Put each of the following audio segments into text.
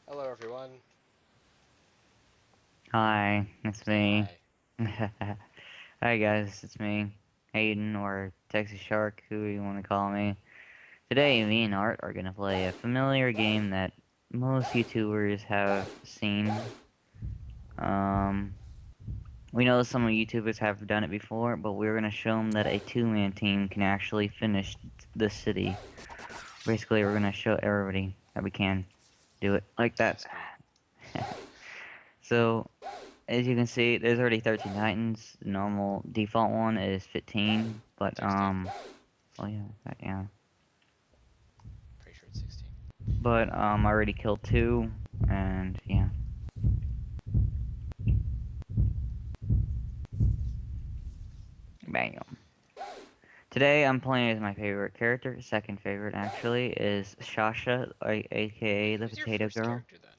Hello, everyone. Hi, it's Say me. hi. Hi guys, it's me, Hayden, or Texas Shark, who you want to call me. Today, me and Art are gonna play a familiar game that most YouTubers have seen. Um, we know some YouTubers have done it before, but we're gonna show them that a two-man team can actually finish the city. Basically, we're gonna show everybody that we can do it like that. Sweet. So, as you can see, there's already 13 Titans. The normal default one is 15, but 16. oh yeah, yeah. Pretty sure it's 16. But I already killed two, and yeah. Bam. Today I'm playing as my favorite character. Second favorite actually is Shasha, aka the Who's your Potato first Girl. character then?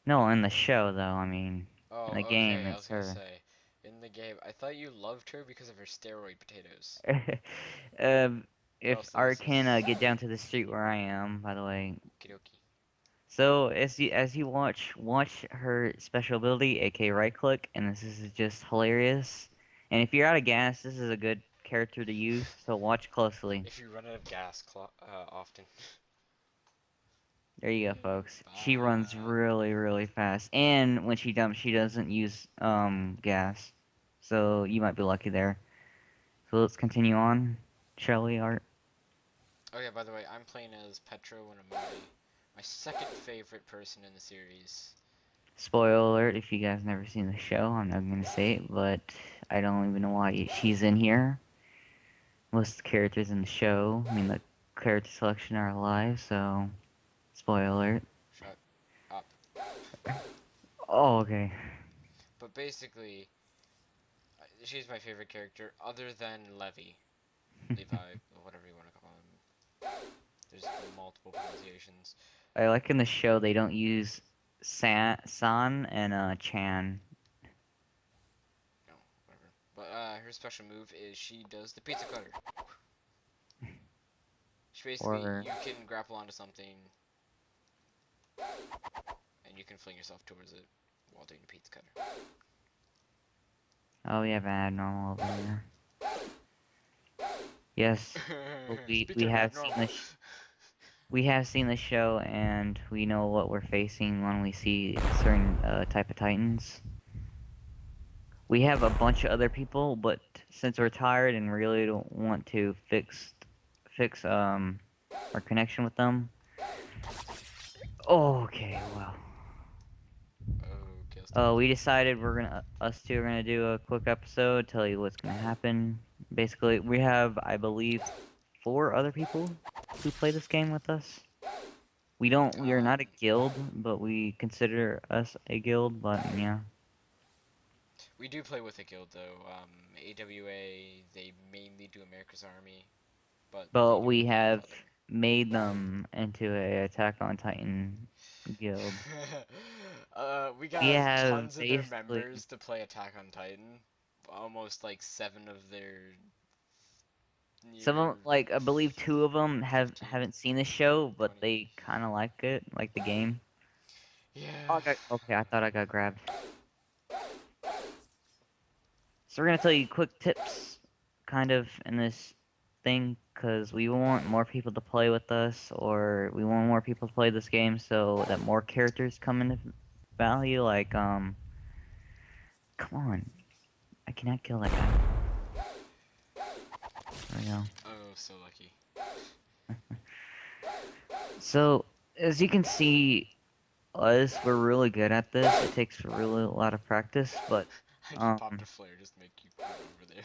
No, in the show though. I mean, in Oh, the game okay. I was it's gonna her. say, in the game, I thought you loved her because of her steroid potatoes. um, Or if else it Art was can just get down to the street where I am, by the way. okie So as you watch her special ability, aka right click, and this is just hilarious. And if you're out of gas, this is a good character to use. So watch closely. if you run out of gas often. There you go, folks. She runs Bop. really fast, and when she jumps, she doesn't use gas. So you might be lucky there. So let's continue on, shall we, Art? Oh yeah, by the way, I'm playing as Petro, one of my second favorite person in the series. Spoiler alert! If you guys never seen the show, I'm not gonna say it, but I don't even know why she's in here. Most of the characters in the show, I mean, the character selection are alive, so spoiler alert. Shut up. Oh, okay. But basically, she's my favorite character, other than Levi, or whatever you want to call him. There's multiple pronunciations. I like in the show they don't use San and Chan. No, whatever. But her special move is she does the pizza cutter. She basically, Or you can grapple onto something and you can fling yourself towards it while doing the pizza cutter. oh, we have an abnormal over here. Yes, but we Speaking of have seen abnormal, the show and we know what we're facing when we see certain type of titans. We have a bunch of other people, but since we're tired and really don't want to fix our connection with them. Oh, okay, well. okay, let's do We decided us two are gonna do a quick episode, tell you what's gonna happen. Basically, we have, I believe, four other people who play this game with us. We are not a guild, but we consider us a guild, but yeah. we do play with a guild though. AWA, they mainly do America's Army, but they But do we a lot of have other. made them into a Attack on Titan guild. We We got have tons of their basically members to play Attack on Titan. Almost like seven of their some of near like I believe two of them 15, haven't seen the show, but 20. they kind of like it, like the game. Oh, Yeah. okay, I thought I got grabbed. So we're gonna tell you quick tips, kind of in this thing, because we want more people to play with us, or we want more people to play this game, so that more characters come into value. Like, come on, I cannot kill that guy. There we go. Oh, so lucky. So as you can see, us we're really good at this. It takes really a lot of practice, but I just um, popped a flare just to make you run over there.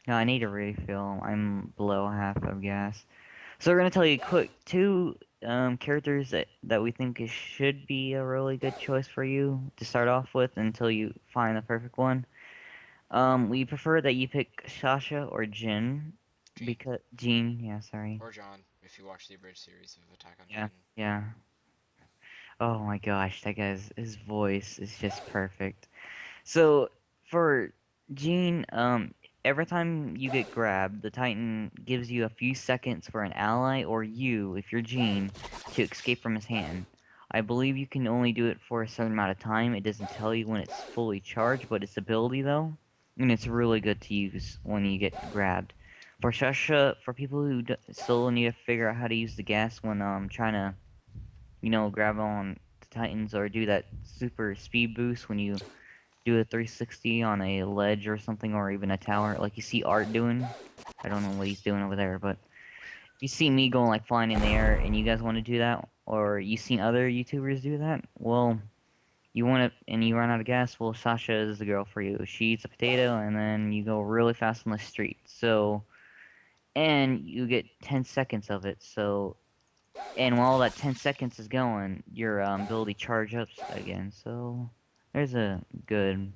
no, I need a refill. I'm below half of gas. So we're gonna tell you quick two characters that we think should be a really good choice for you to start off with until you find the perfect one. We prefer that you pick Sasha or Jin Gene. because Jean. Yeah, sorry. Or John, if you watch the abridged series of Attack on Yeah, Titan. yeah. Oh my gosh, that guy's his voice is just perfect. So for Jean, every time you get grabbed, the Titan gives you a few seconds for an ally or you, if you're Jean, to escape from his hand. I believe you can only do it for a certain amount of time. It doesn't tell you when it's fully charged, but it's ability though, and it's really good to use when you get grabbed. For Shasha, for people who still need to figure out how to use the gas when trying to, grab on the Titans or do that super speed boost when you do a 360 on a ledge or something, or even a tower, like you see Art doing. I don't know what he's doing over there, but if you see me going like flying in the air and you guys want to do that, or you seen other YouTubers do that, well, you want to, and you run out of gas, well, Sasha is the girl for you. She eats a potato, and then you go really fast on the street. So, and you get 10 seconds of it. So, and while that 10 seconds is going, your ability charge ups again. So, there's a good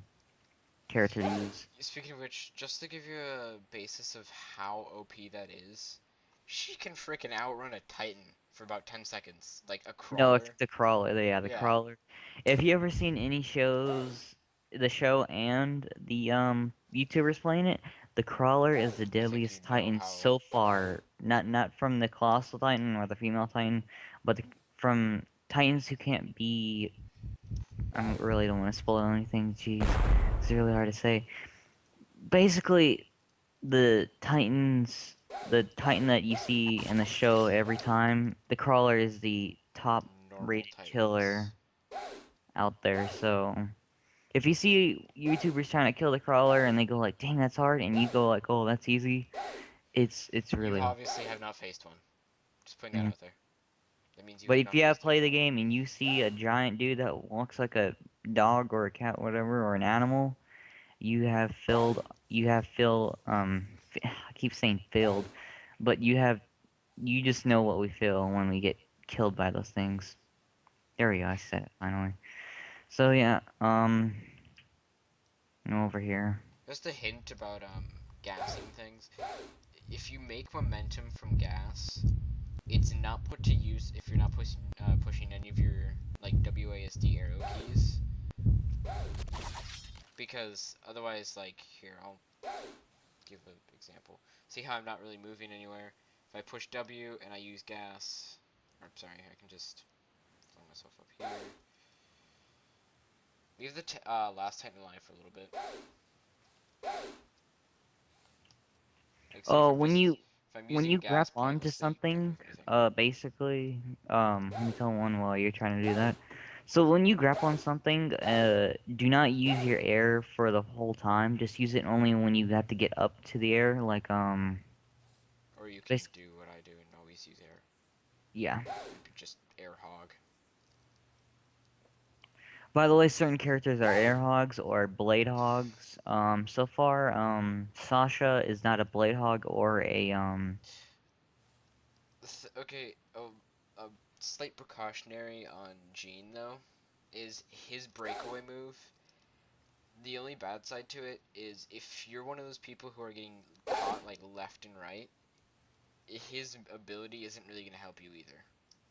character to use. Speaking of which, just to give you a basis of how OP that is, she can freaking outrun a Titan for about 10 seconds. Like a No, it's crawler. the crawler. Yeah, the Yeah, crawler. If you ever seen any shows, the show and the YouTubers playing it, the crawler is the I think you deadliest know Titan how. so far. Not from the colossal Titan or the female Titan, but from Titans who can't be. I really don't want to spoil anything. Jeez, it's really hard to say. Basically, the Titan that you see in the show every time, the crawler is the top Normal rated Titans. killer out there. So if you see YouTubers trying to kill the crawler and they go like, "Dang, that's hard," and you go like, "Oh, that's easy," it's You really hard. obviously have not faced one. Just putting that Mhm. out there. That means you But have if not you have faced played the anyone. game and you see a giant dude that walks like a dog or a cat, whatever, or an animal, you have filled I keep saying filled, but you just know what we feel when we get killed by those things. There we go, I said it finally. So yeah, over here. Just a hint about gassing things. If you make momentum from gas, it's not put to use if you're not pushing any of your like WASD arrow keys, because otherwise, like here, I'll give an example. See how I'm not really moving anywhere? If I push W and I use gas, or I'm sorry, I can just throw myself up here. Leave the last Titan alive for a little bit. Like, see if Oh, I'm just if I'm when using you grab gas onto pointlessly, can't move something, anything. basically, let me tell one while you're trying to do that. So when you grab on something, do not use your air for the whole time. Just use it only when you have to get up to the air, like Or you can bas do what I do and always use air. yeah. Just air hog. By the way, certain characters are air hogs or blade hogs. So far, Sasha is not a blade hog or a Okay, a slight precautionary on Gene though is his breakaway move. The only bad side to it is if you're one of those people who are getting caught like left and right, his ability isn't really gonna help you either,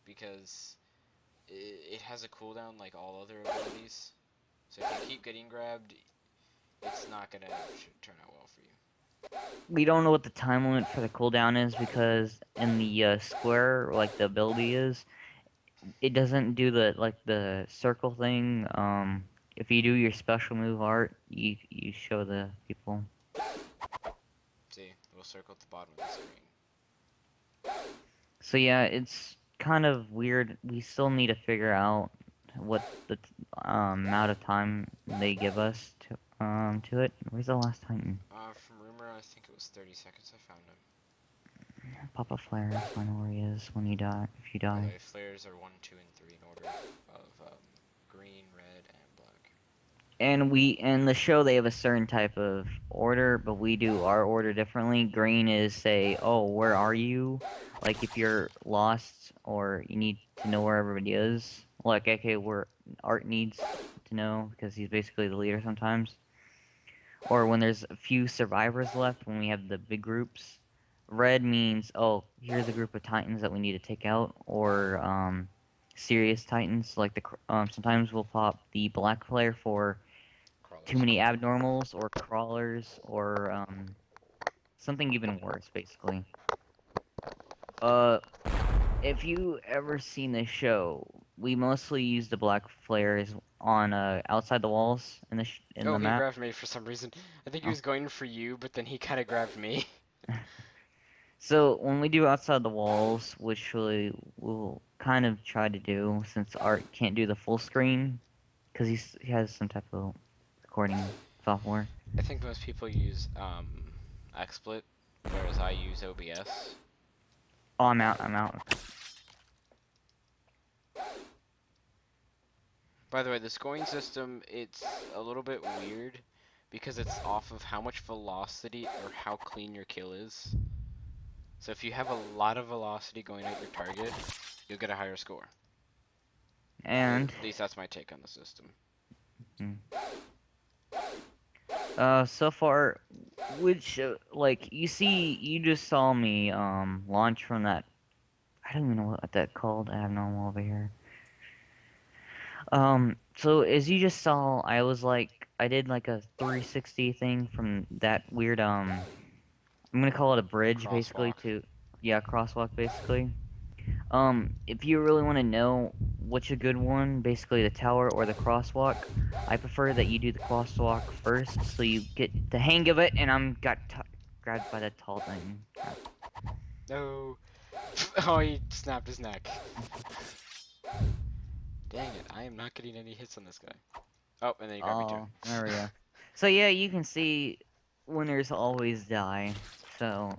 because it has a cooldown like all other abilities. So if you keep getting grabbed, it's not gonna turn out well for you. we don't know what the time limit for the cooldown is because in the square, like the ability is, it doesn't do the like the circle thing. If you do your special move art, you show the people. See, we'll circle at the bottom of the screen. So yeah, it's kind of weird. We still need to figure out what the amount of time they give us to it. Where's the last time? From rumor, I think it was 30 seconds. I found him. Pop a flare. Find out where he is when you die. If you By the die. way, flares are 1, 2, and 3 in order of green, red, and black. And we in the show they have a certain type of order, but we do our order differently. Green is say, "Oh, where are you?" Like if you're lost or you need to know where everybody is. Like okay, where Art needs to know because he's basically the leader sometimes. Or when there's a few survivors left when we have the big groups. Red means, "Oh, here's a group of titans that we need to take out," or serious titans like sometimes we'll pop the black player for too Crawlers. many abnormals or crawlers or something even worse, basically. Uh, if you ever seen the show, we mostly use the black flares on outside the walls in in Oh, the he map. grabbed me for some reason. I think he Oh. was going for you, but then he kind of grabbed me. So when we do outside the walls, which we will kind of try to do, since Art can't do the full screen, because he has some type of recording software. I think most people use XSplit, whereas I use OBS. Oh, I'm out. I'm out. By the way, the scoring system, it's a little bit weird because it's off of how much velocity or how clean your kill is. So if you have a lot of velocity going at your target, you'll get a higher score. And At least that's my take on the system. hmm. So far, which like you just saw me launch from that. I don't even know what that called. I have no over here. So as you just saw, I did like a 360 thing from that weird I'm gonna call it a bridge basically Crosswalk. to yeah, crosswalk basically. If you really want to know which a good one, basically the tower or the crosswalk, I prefer that you do the crosswalk first so you get the hang of it and grabbed by that tall thing. Crap. No. Oh, he snapped his neck. Dang it, I am not getting any hits on this guy. Oh, and then he grabbed me too. Oh, there we go. So yeah, you can see winners always die. So,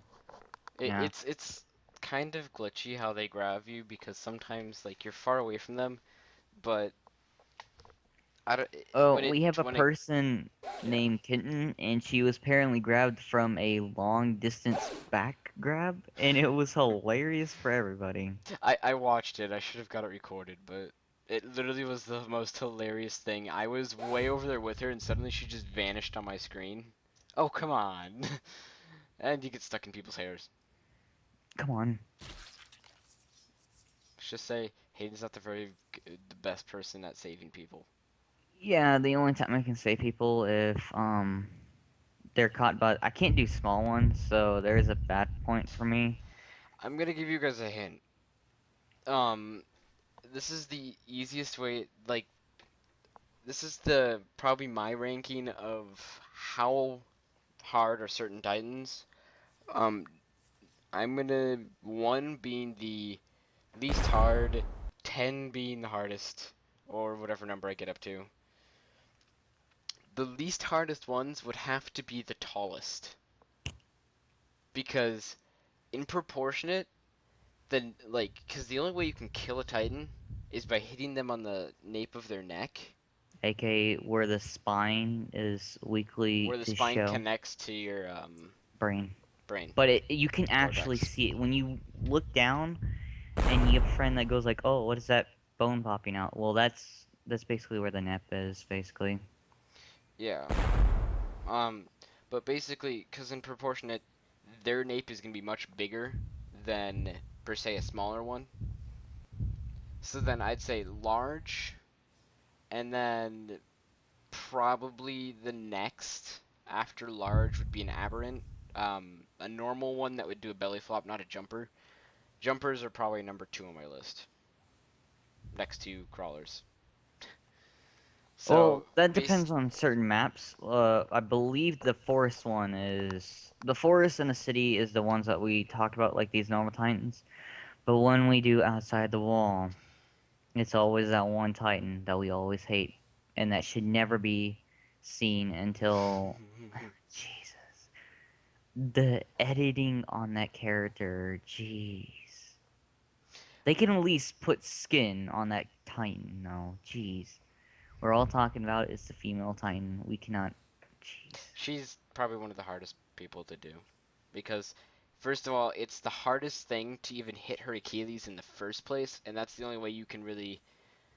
yeah. It's kind of glitchy how they grab you because sometimes like you're far away from them, but I don't, Oh, when it we have a when it person yeah. named Kitten, and she was apparently grabbed from a long distance back grab, and it was hilarious for everybody. I watched it. I should have got it recorded, but it literally was the most hilarious thing. I was way over there with her, and suddenly she just vanished on my screen. Oh, come on. And you get stuck in people's hairs. Come on. Let's just say Hayden's not the best person at saving people. Yeah, the only time I can say people if they're caught, but I can't do small ones, so there's a bad point for me. I'm gonna give you guys a hint. Um, this is the easiest way, like, this is the probably my ranking of how hard are certain titans. Um, I'm gonna, 1 being the least hard, 10 being the hardest, or whatever number I get up to. The least hardest ones would have to be the tallest, because in proportionate, then, like, because the only way you can kill a titan is by hitting them on the nape of their neck, AKA where the spine is weakly where the to spine show connects to your brain. brain, But you can actually cortex. see it when you look down and you have a friend that goes like, "Oh, what is that bone popping out?" Well, that's basically where the nap is, basically. Yeah. Um, but basically, because in proportionate, their nape is gonna be much bigger than per se a smaller one. So then I'd say large, and then probably the next after large would be an aberrant. A normal one that would do a belly flop, not a jumper. Jumpers are probably number 2 on my list, next to crawlers. So Well, that base depends on certain maps. I believe the forest and the city is the ones that we talked about, like these normal titans. But when we do outside the wall, it's always that one titan that we always hate, and that should never be seen until Jesus. The editing on that character, jeez. They can at least put skin on that titan. No, jeez. We're all talking about is the female titan. We cannot. Jeez. she's probably one of the hardest people to do because first of all, it's the hardest thing to even hit her Achilles in the first place, and that's the only way you can really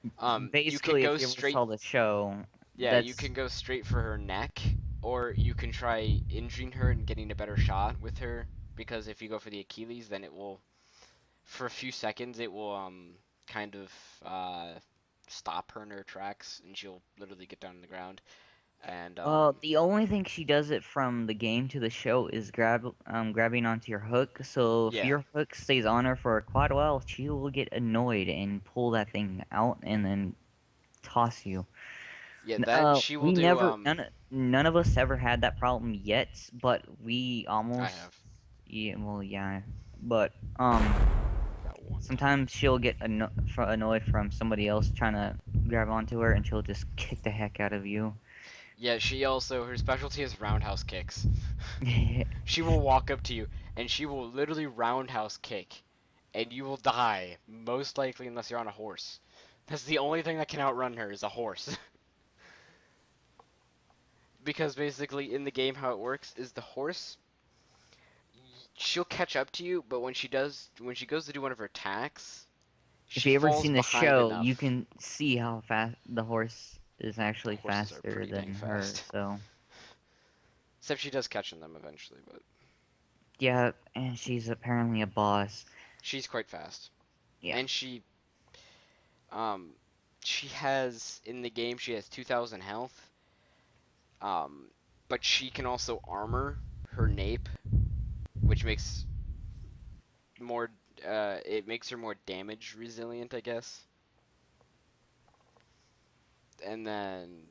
you can Basically, go if you ever straight saw the show, yeah, you that's can go straight for her neck, or you can try injuring her and getting a better shot with her, because if you go for the Achilles, then it will, for a few seconds, it will kind of stop her in her tracks, and she'll literally get down on the ground. And The only thing she does it from the game to the show is grabbing onto your hook. So if yeah, your hook stays on her for quite a while, she will get annoyed and pull that thing out and then toss you. yeah, that she will We do. never, none of us ever had that problem yet, but we I almost, have yeah, well, yeah, but that one time. sometimes she'll get annoyed from somebody else trying to grab onto her, and she'll just kick the heck out of you. Yeah, she also her specialty is roundhouse kicks. She will walk up to you and she will literally roundhouse kick, and you will die most likely unless you're on a horse. That's the only thing that can outrun her is a horse. Because basically in the game how it works is the horse she'll catch up to you, but when she goes to do one of her attacks, If she you ever falls seen the behind show, you enough. can see how fast the horse is actually Horses are faster pretty dang than her. fast. So Except she does catch them eventually, but yeah, and she's apparently a boss. she's quite fast. Yeah, And um she has in the game she has 2000 health. Um but she can also armor her nape, which makes more it makes her more damage resilient, I guess. And then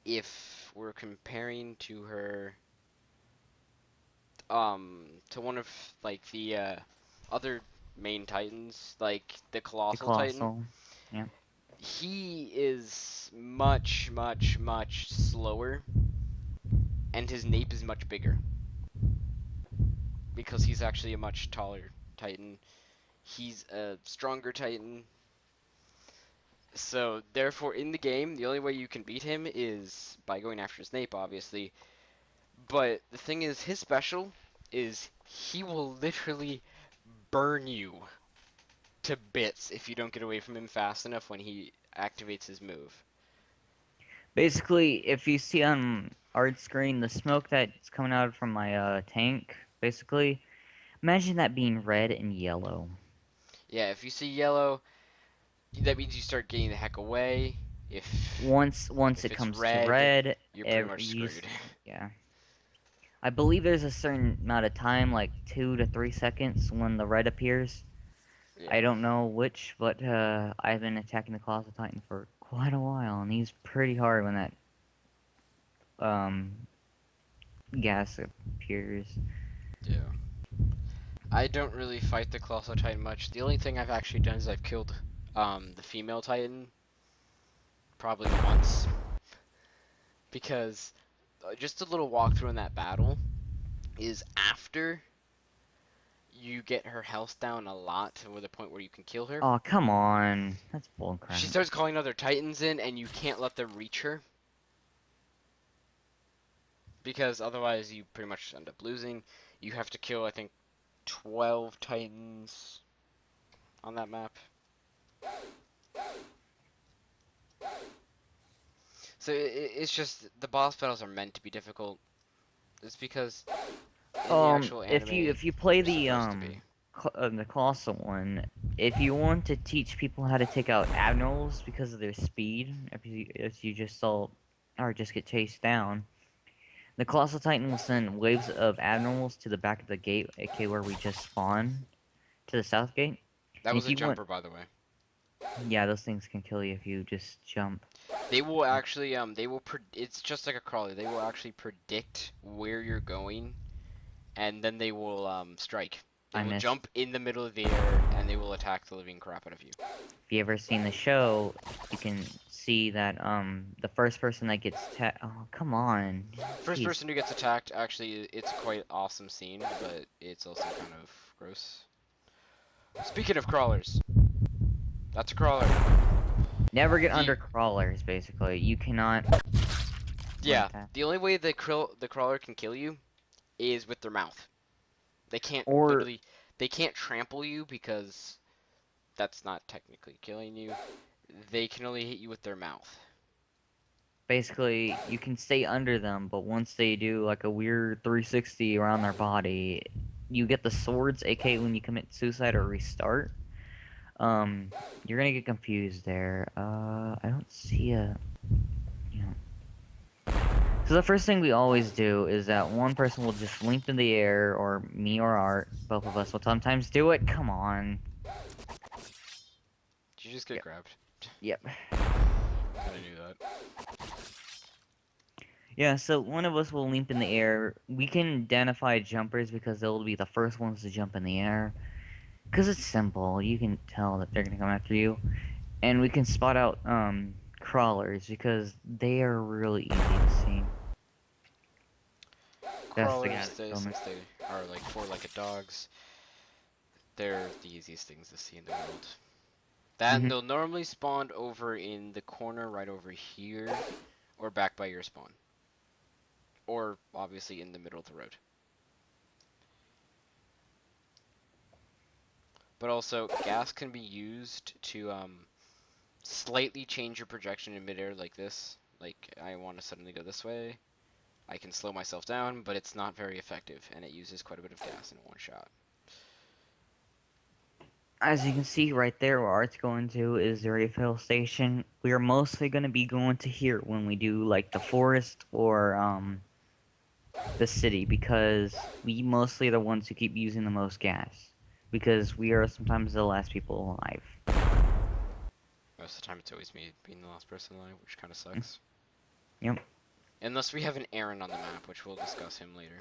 if we're comparing to her to one of like the other main titans, like the the colossal titan, colossal. Yeah. he is much much slower, and his nape is much bigger because he's actually a much taller titan. He's a stronger titan. So therefore in the game the only way you can beat him is by going after his nape, obviously. But the thing is, his special is he will literally burn you to bits if you don't get away from him fast enough when he activates his move. Basically, if you see on art screen the smoke that's coming out from my tank, basically, imagine that being red and yellow. Yeah, if you see yellow, that means you start getting the heck away. Once If it it's comes to red, red, you're pretty much screwed. yeah. I believe there's a certain amount of time, like 2 to 3 seconds, when the red appears. I Yeah, don't know which, but I've been attacking the Colossal Titan for quite a while, and he's pretty hard when that um gas appears. yeah. I don't really fight the Colossal Titan much. The only thing I've actually done is I've killed the female Titan probably once because just a little walkthrough in that battle is after you get her health down a lot to the point where you can kill her. Oh, come on. That's She bullcrap. starts calling other Titans in, and you can't let them reach her because otherwise you pretty much end up losing. You have to kill, I think, 12 Titans on that map. So it's just the boss battles are meant to be difficult. It's because in the actual anime If you play they're supposed to be. the Colossal one, if you want to teach people how to take out admirals because of their speed, if you just saw or just get chased down, the Colossal Titan will send waves of admirals to the back of the gate, aka where we just spawned, to the south gate. That And was if a you want, jumper, by the way. yeah, those things can kill you if you just jump. They will actually it's just like a crawler. They will actually predict where you're going, and then they will strike. They I will missed. jump in the middle of the air and they will attack the living crap out of you. If you ever seen the show, you can see that the first person that gets oh, come on. First Jeez. person who gets attacked, actually, it's a quite awesome scene, but it's also kind of gross. Speaking of crawlers, that's a crawler. Never get The under crawlers, basically. You cannot yeah, like that. the only way the crawler can kill you is with their mouth. They can't Or literally they can't trample you because that's not technically killing you. They can only hit you with their mouth. basically you can stay under them, but once they do like a weird 360 around their body, you get the swords, aka when you commit suicide or restart. Um, you're gonna get confused there. I don't see a, you know. So the first thing we always do is that one person will just leap in the air, or me or Art, both of us will sometimes do it. Come on. Did you just get Yep. grabbed? Yep. Kinda knew that. Yeah, so one of us will leap in the air. We can identify jumpers because they'll be the first ones to jump in the air. Because it's simple. You can tell that they're going to come after you. And we can spot out crawlers because they are really easy to see. That's the guy Crawlers, that they, killed me. since they are like four-legged dogs, they're the easiest things to see in the world. That and Hmm. they'll normally spawn over in the corner right over here, or back by your spawn. Or obviously in the middle of the road. But also, gas can be used to slightly change your projection in midair like this. Like, I want to suddenly go this way. I can slow myself down, but it's not very effective, and it uses quite a bit of gas in one shot. As you can see right there, where Art's going to is the refill station. We are mostly going to be going to here when we do like the forest or the city because we mostly are the ones who keep using the most gas because we are sometimes the last people alive. Most of the time, it's always me being the last person alive, which kind of Mm. sucks. Yep. Unless we have an Aaron on the map, which we'll discuss him later.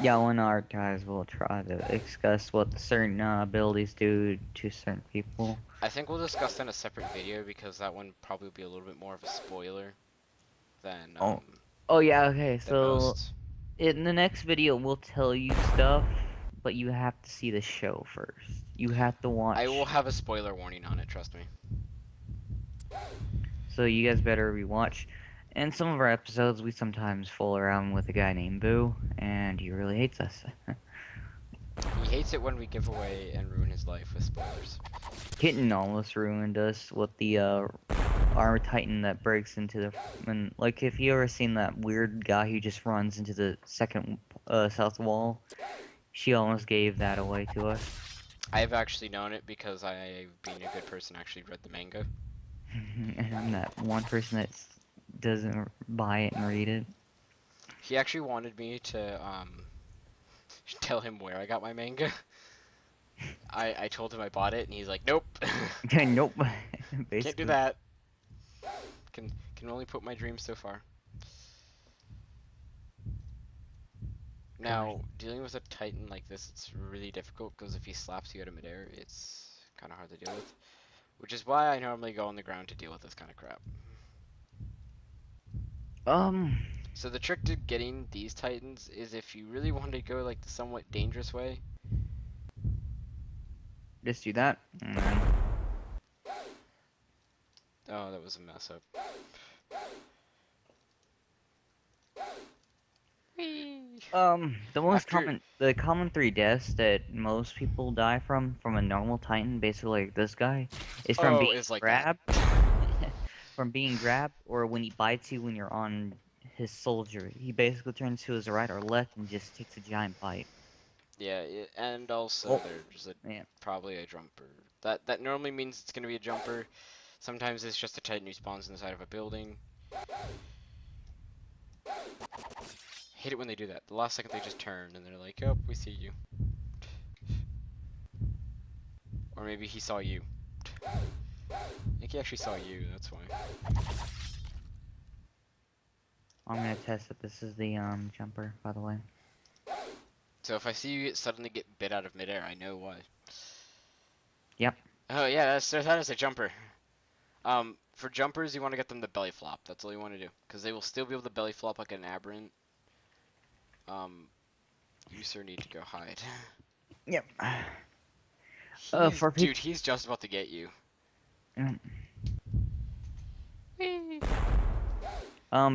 Yeah, when our guys will try to discuss what certain abilities do to certain people. I think we'll discuss that in a separate video because that one probably will be a little bit more of a spoiler than Oh, oh yeah. Okay, than so most. in the next video we'll tell you stuff, but you have to see the show first. You have to I will watch. have a spoiler warning on it, trust me. So you guys better rewatch. In some of our episodes, we sometimes fool around with a guy named Boo, and he really hates us. He hates it when we give away and ruin his life with spoilers. Kitten almost ruined us with the armor titan that breaks into the like if you ever seen that weird guy who just runs into the second south wall, she almost gave that away to us. I've actually known it because I, being a good person, actually read the manga. And I'm that one person that doesn't buy it and read it. He actually wanted me to tell him where I got my manga. I told him I bought it, and he's like, nope, Nope. can't do Basically. that. Can only put my dreams so far. Gosh. Now, dealing with a Titan like this, it's really difficult because if he slaps you out of midair, it's kind of hard to deal with. Which is why I normally go on the ground to deal with this kind of crap. Um, So the trick to getting these Titans is if you really want to go like the somewhat dangerous way. just do that. And then Oh, that was a mess up. Whee! After The common three deaths that most people die from a normal Titan, basically like this guy, is from oh, being is like that. grabbed, from being grabbed, or when he bites you when you're on his soldier. He basically turns to his right or left and just takes a giant bite. Yeah, and also Oh, there's a yeah. probably a jumper. That normally means it's gonna be a jumper. Sometimes it's just a Titan who spawns inside of a building. Hate it when they do that. The last second they just turn and they're like, "Oh, we see you," or maybe he saw you. I think he actually saw you. That's why. I'm gonna test that this is the jumper, by the way. So if I see you suddenly get bit out of midair, I know why. Yep. Oh yeah, that is a jumper. For jumpers, you want to get them the belly flop. That's all you want to do, because they will still be able to belly flop like an aberrant. You sir need to go hide. Yep. He's For people. dude, he's just about to get you. Whee!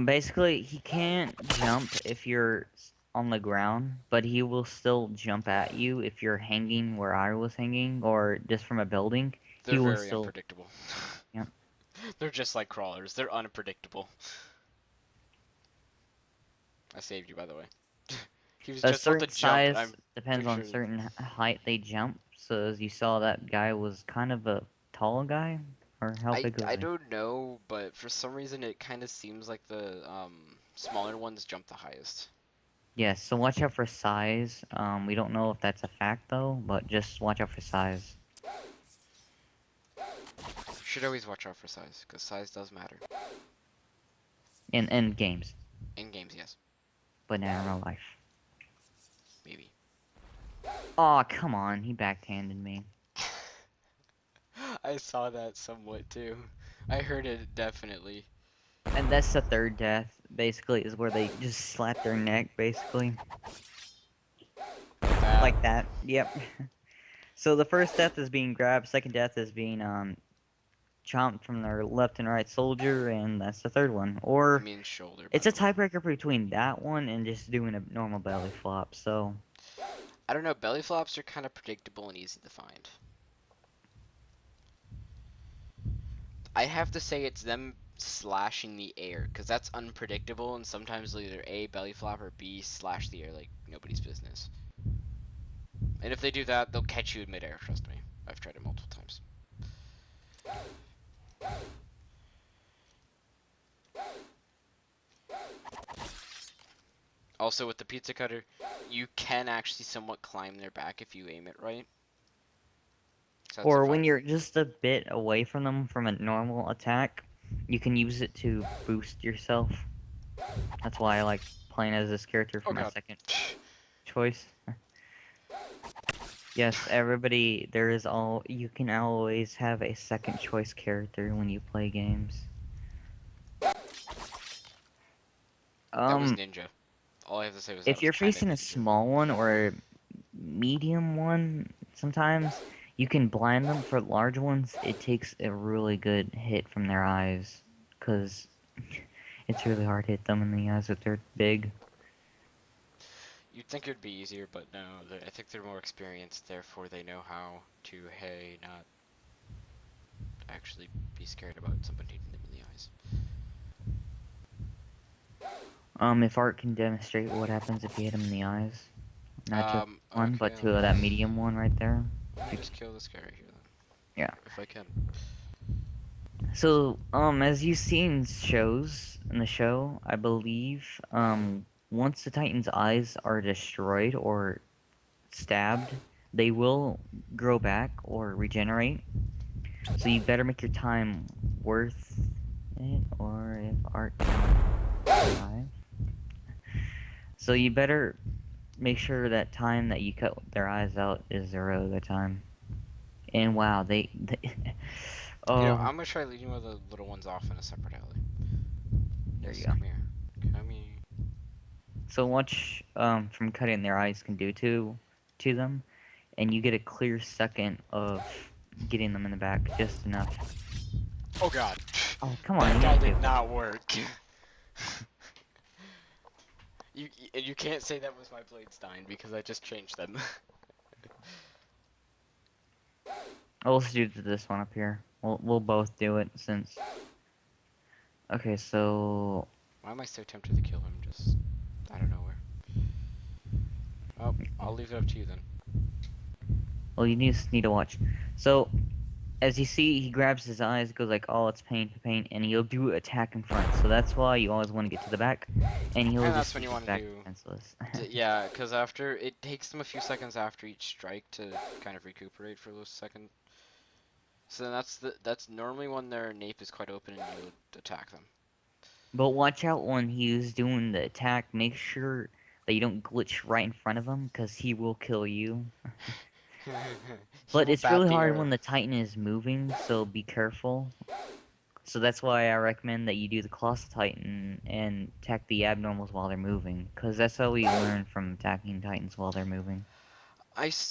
Basically, he can't jump if you're on the ground, but he will still jump at you if you're hanging where I was hanging, or just from a building. They're He will very still, unpredictable. yeah. They're just like crawlers. They're unpredictable. I saved you, by the way. He was A just about to certain jump, and size I'm depends pretty on sure. certain height they jump. So as you saw, that guy was kind of a tall guy? Or how big was I he? don't know, but for some reason it kind of seems like the smaller ones jump the highest. Yes, so watch out for size. We don't know if that's a fact though, but just watch out for size. Should always watch out for size, because size does matter. In games, In games, yes, but not in real life. maybe. Oh, come on, he backhanded me. I saw that somewhat too. I heard it definitely. And that's the third death, basically, is where they just slap their neck, basically. Like that. Like that. Yep. So the first death is being grabbed, second death is being chomped from their left and right soldier, and that's the third one. I Or mean shoulder, by it's a the way. tiebreaker between that one and just doing a normal belly flop. So I don't know, belly flops are kind of predictable and easy to find. I have to say it's them slashing the air, because that's unpredictable, and sometimes they'll either A, belly flop, or B, slash the air like nobody's business. And if they do that, they'll catch you in midair, trust me. I've tried it multiple times. Also, with the pizza cutter, you can actually somewhat climb their back if you aim it right. So that's a or when fun. you're just a bit away from them from a normal attack, you can use it to boost yourself. That's why I like playing as this character Oh for my god. second choice. Yes, everybody, there is all you can always have a second choice character when you play games. That was Um, ninja. All I have to say was that if was you're kind of facing a ninja. small one or a medium one, sometimes you can blind them. For large ones, it takes a really good hit from their eyes, cause it's really hard to hit them in the eyes if they're big. You'd think it'd be easier, but no. I think they're more experienced, therefore they know how to, hey, not actually be scared about someone hitting them in the eyes. If Art can demonstrate what happens if you hit him in the eyes, not just one, Okay, but to that medium one right there. let me just kill this guy right here then, Yeah. if I can. So, as you've seen shows in the show, I believe, once the Titan's eyes are destroyed or stabbed, they will grow back or regenerate. So you better make your time worth it, or if Art can survive. So you better make sure that time that you cut their eyes out is a really good time. And wow, they You know, oh, I'm gonna try leading one of the little ones off in a separate alley. there you Yes, go. come here. Come here. So watch from cutting their eyes can do to them, and you get a clear second of getting them in the back, just enough. Oh god. Oh, come on, That you guy didn't did do it. not work. You can't say that was my blades dying because I just changed them. Oh, let's do this one up here. We'll both do it since. Okay, so Why am I so tempted to kill him just out of nowhere? Oh, I'll leave it up to you then. well, you just need to watch. So as you see, he grabs his eyes, goes like, "Oh, it's pain, pain," and he'll do attack in front. So that's why you always want to get to the back, and he'll And just that's when you leave his want to back do. defenseless. Yeah, because after it takes them a few seconds after each strike to kind of recuperate for those seconds. So that's normally when their nape is quite open and you attack them. But watch out when he's doing the attack. Make sure that you don't glitch right in front of him, because he will kill you. He But will it's bat really the hard arrow. when the Titan is moving, so be careful. So that's why I recommend that you do the Colossal Titan and attack the abnormals while they're moving, because that's how we learn from attacking Titans while they're moving.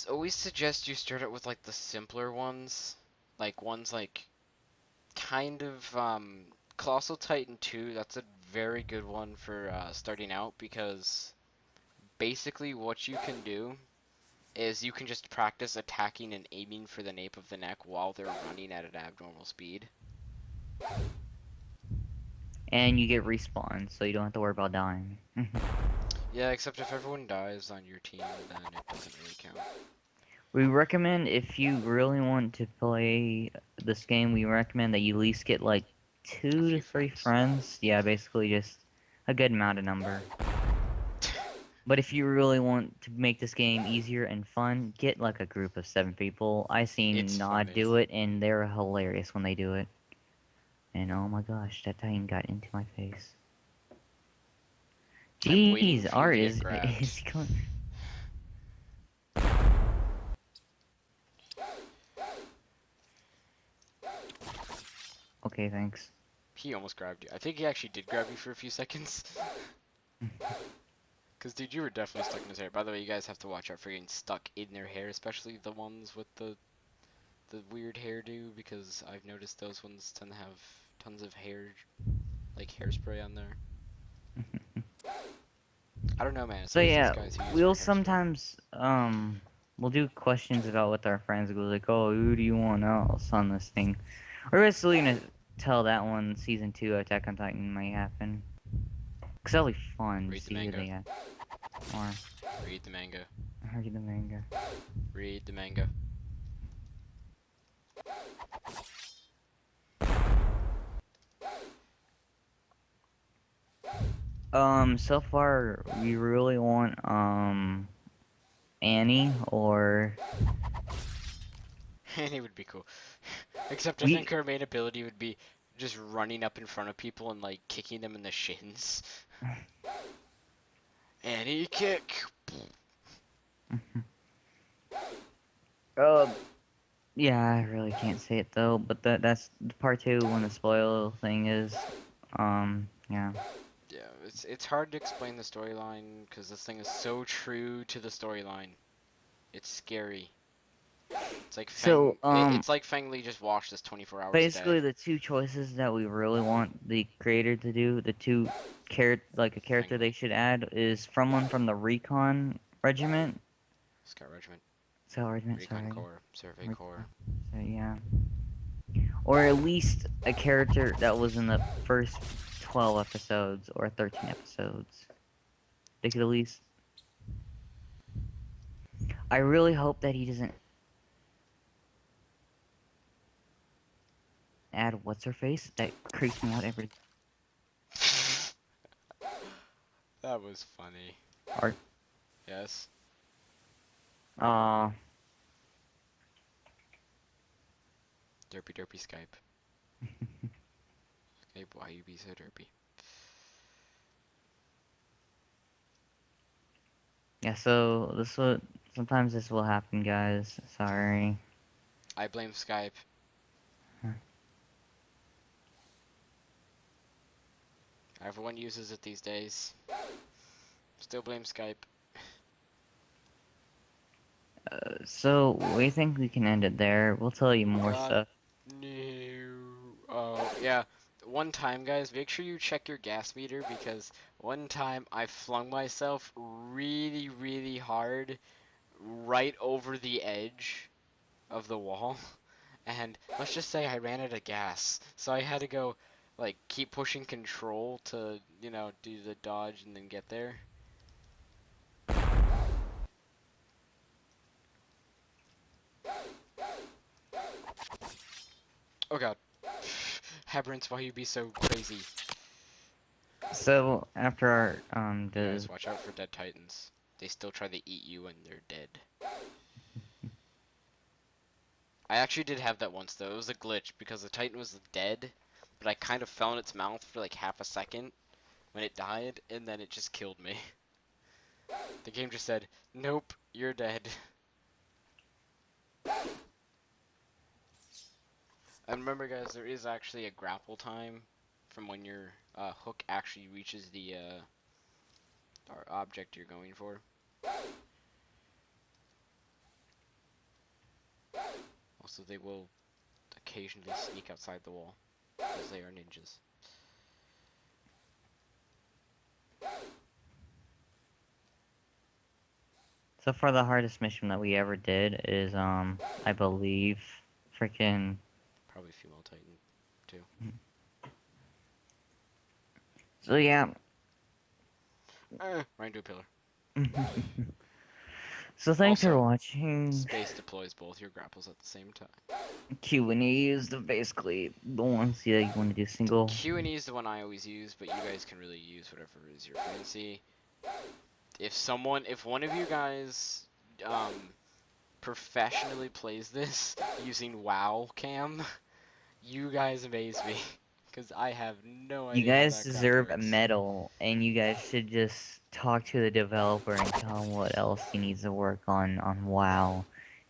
Always suggest you start out with like the simpler ones, like ones like kind of Colossal Titan 2. That's a very good one for starting out because basically what you can do is you can just practice attacking and aiming for the nape of the neck while they're running at an abnormal speed. And you get respawned, so you don't have to worry about dying. Yeah, except if everyone dies on your team, then it doesn't really count. We recommend if you really want to play this game, we recommend that you at least get like A two to few three friends. friends. Yeah, basically just a good amount of number. But if you really want to make this game easier and fun, get like a group of 7 people. I seen It's Nod funny. do it, and they're hilarious when they do it. And oh my gosh, that Titan got into my face. I'm waiting Jeez, for you Art to get is grabbed. going. Okay, thanks. He almost grabbed you. I think he actually did grab you for a few seconds. Cause dude, you were definitely stuck in his hair. By the way, you guys have to watch out for getting stuck in their hair, especially the ones with the weird hairdo, because I've noticed those ones tend to have tons of hair, like hairspray on there. I don't know, man. It's So always those yeah, guys who use we'll weird hairspray. sometimes we'll do questions about with our friends. We'll be like, oh, who do you want else on this thing? We're basically gonna tell that one season 2 of Attack on Titan might happen. Cause that'll be fun to Read the see who manga. they have. Or Read the manga. read the manga. Read the manga. So far we really want Annie or And it would be cool. Except I we think her main ability would be just running up in front of people and like kicking them in the shins. Any kick. uh yeah, I really can't say it though, but that's the part 2 when the spoil thing is yeah. Yeah, it's hard to explain the storyline because this thing is so true to the storyline. It's scary. It's like So It's like Feng Lee just watched this 24 hours a day. basically the two choices that we really want the creator to do, the two like a Feng character they Lee, should add is someone from the Recon Regiment. Scout Regiment, So Regiment, Recon sorry. Corps, Survey Recon. Corps. So yeah. Or at least a character that was in the first 12 episodes or 13 episodes. They could at least. I really hope that he doesn't add what's her face. That creeps me out every. That was funny. Art. Yes. Uh, Derpy derpy Skype. Skype, why you be so derpy? yeah. So this will sometimes this will happen, guys. Sorry. I blame Skype. Everyone uses it these days. Still blame Skype. So we think we can end it there. We'll tell you more God, stuff. no. Oh, yeah. One time, guys, make sure you check your gas meter because one time I flung myself really, really hard right over the edge of the wall. And let's just say I ran out of gas. So I had to go, like, keep pushing control to, do the dodge and then get there. Oh god. Habrance, why you be so crazy? So after our Guys, the watch out for dead titans. They still try to eat you when they're dead. I actually did have that once though. It was a glitch because the titan was dead, but I kind of fell in its mouth for like half a second when it died, and then it just killed me. The game just said, "Nope, you're dead." And remember, guys, there is actually a grapple time from when your hook actually reaches the object you're going for. Also, they will occasionally sneak outside the wall because they are ninjas. so far the hardest mission that we ever did is I believe freaking. Probably female titan too. So yeah. Right into a pillar. So thanks for Also, watching. space deploys both your grapples at the same time. Q&E is basically the ones that you want to do single. Q and E is the one I always use, but you guys can really use whatever is your fancy. If one of you guys um, professionally plays this using WoW cam, you guys amaze me, because I have no You idea how guys that crap deserve a works. medal, and you guys should just talk to the developer and tell him what else he needs to work on WoW.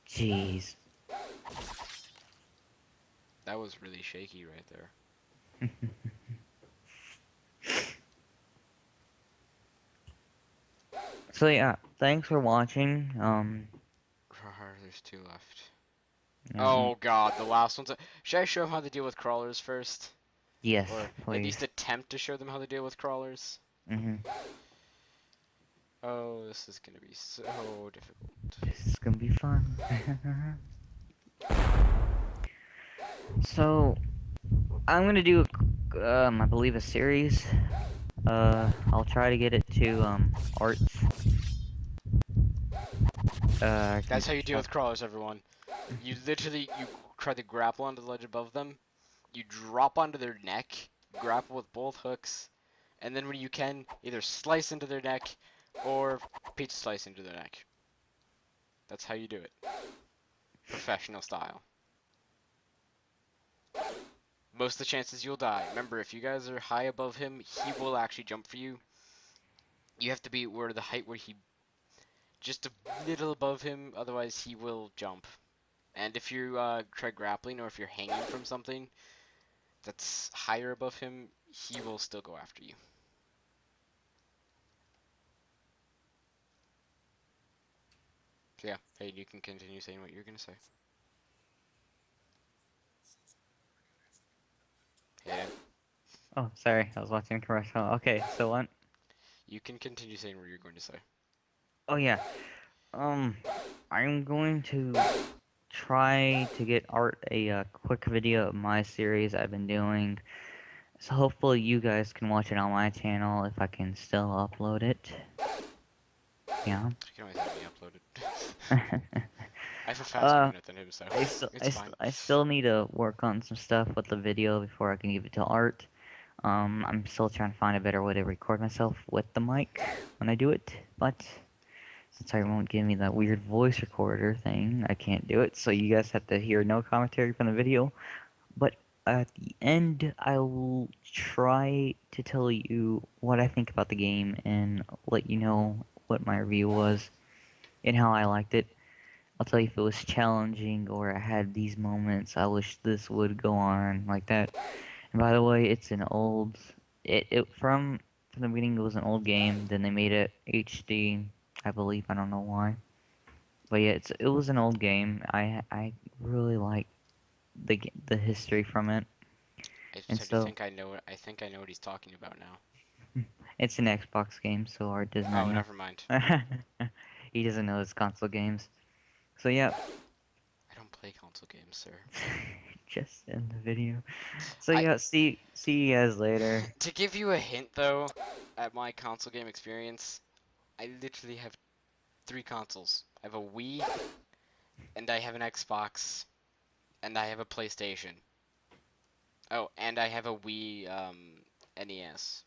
Jeez. That was really shaky right there. So yeah, thanks for watching. There's two left. Yeah, Oh god, the last one's. Should I show them how to deal with crawlers first? yes, Or at least please. attempt to show them how to deal with crawlers? hmm Oh, this is gonna be so difficult. This is gonna be fun. So I'm gonna do I believe a series. I'll try to get it to arts. That's how Texas you deal Shock. with crawlers, everyone. You try to grapple onto the ledge above them. You drop onto their neck, grapple with both hooks, and then when you can, either slice into their neck or pizza slice into their neck. That's how you do it. Professional style. Most of the chances you'll die. Remember, if you guys are high above him, he will actually jump for you. You have to be where the height where he just a little above him, otherwise he will jump. And if you try grappling or if you're hanging from something that's higher above him, he will still go after you. So yeah, hey, you can continue saying what you're gonna say. Yeah, Oh, sorry, I was watching a commercial. Okay, so what? you can continue saying what you're going to say. Oh yeah. Um, I'm going to try to get art a quick video of my series I've been doing. So hopefully you guys can watch it on my channel if I can still upload it. Yeah. I can always have me uploaded. uh, I have a faster internet than him, so I still, it's fine. I still need to work on some stuff with the video before I can give it to art. I'm still trying to find a better way to record myself with the mic when I do it, but since I won't give me that weird voice recorder thing, I can't do it. So you guys have to hear no commentary from the video. But at the end, I'll try to tell you what I think about the game and let you know what my review was and how I liked it. I'll tell you if it was challenging or I had these moments I wish this would go on like that. And by the way, it's an old it from the beginning it was an old game, then they made it HD, I believe, I don't know why. But yeah, it was an old game. I really like the history from it. And so I think I know what he's talking about now. it's an Xbox game, so Art does not Oh, know. never mind. He doesn't know it's console games. So yeah, I don't play console games, sir. just in the video. So I yeah, see you guys later. To give you a hint though, at my console game experience, I literally have three consoles. I have a Wii, and I have an Xbox, and I have a PlayStation. Oh, and I have a Wii NES.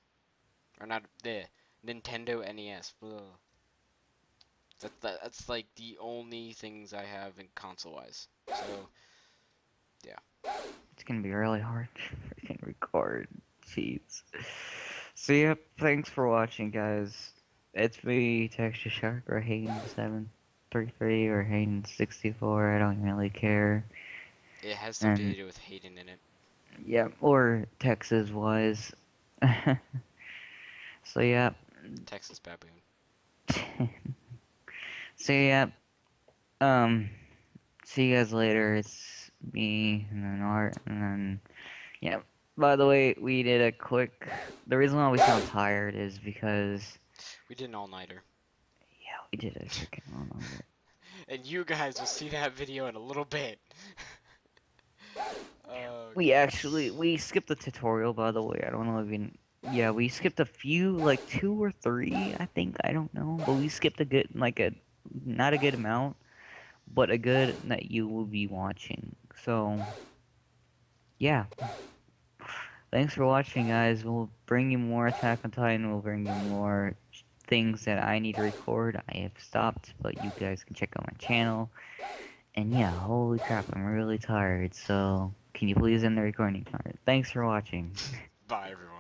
Or not the Nintendo NES. Ugh. That's like the only things I have in console wise. So yeah. It's gonna be really hard to freaking record. Jeez. So yep, thanks for watching, guys. It's me, Texture Shark, or Hayden733, or Hayden64. I don't really care. It has something to And do with Hayden in it. yeah, or Texas wise. So yeah. Texas Baboon. So yeah. Um. See you guys later. It's me and then Art and then yeah. By the way, we did a quick. The reason why we sound tired is because We did an all-nighter. yeah, we did a freaking all nighter. And you guys will see that video in a little bit. Oh goodness. We skipped the tutorial, by the way. I don't know if you. Yeah, we skipped a few, like two or three, I think. I don't know, but we skipped a good like a not a good amount, but a good that you will be watching. So, yeah. Thanks for watching, guys. We'll bring you more Attack on Titan. We'll bring you more things that I need to record. I have stopped, but you guys can check out my channel. And yeah, holy crap, I'm really tired. So, can you please end the recording part? Thanks for watching. Bye, everyone.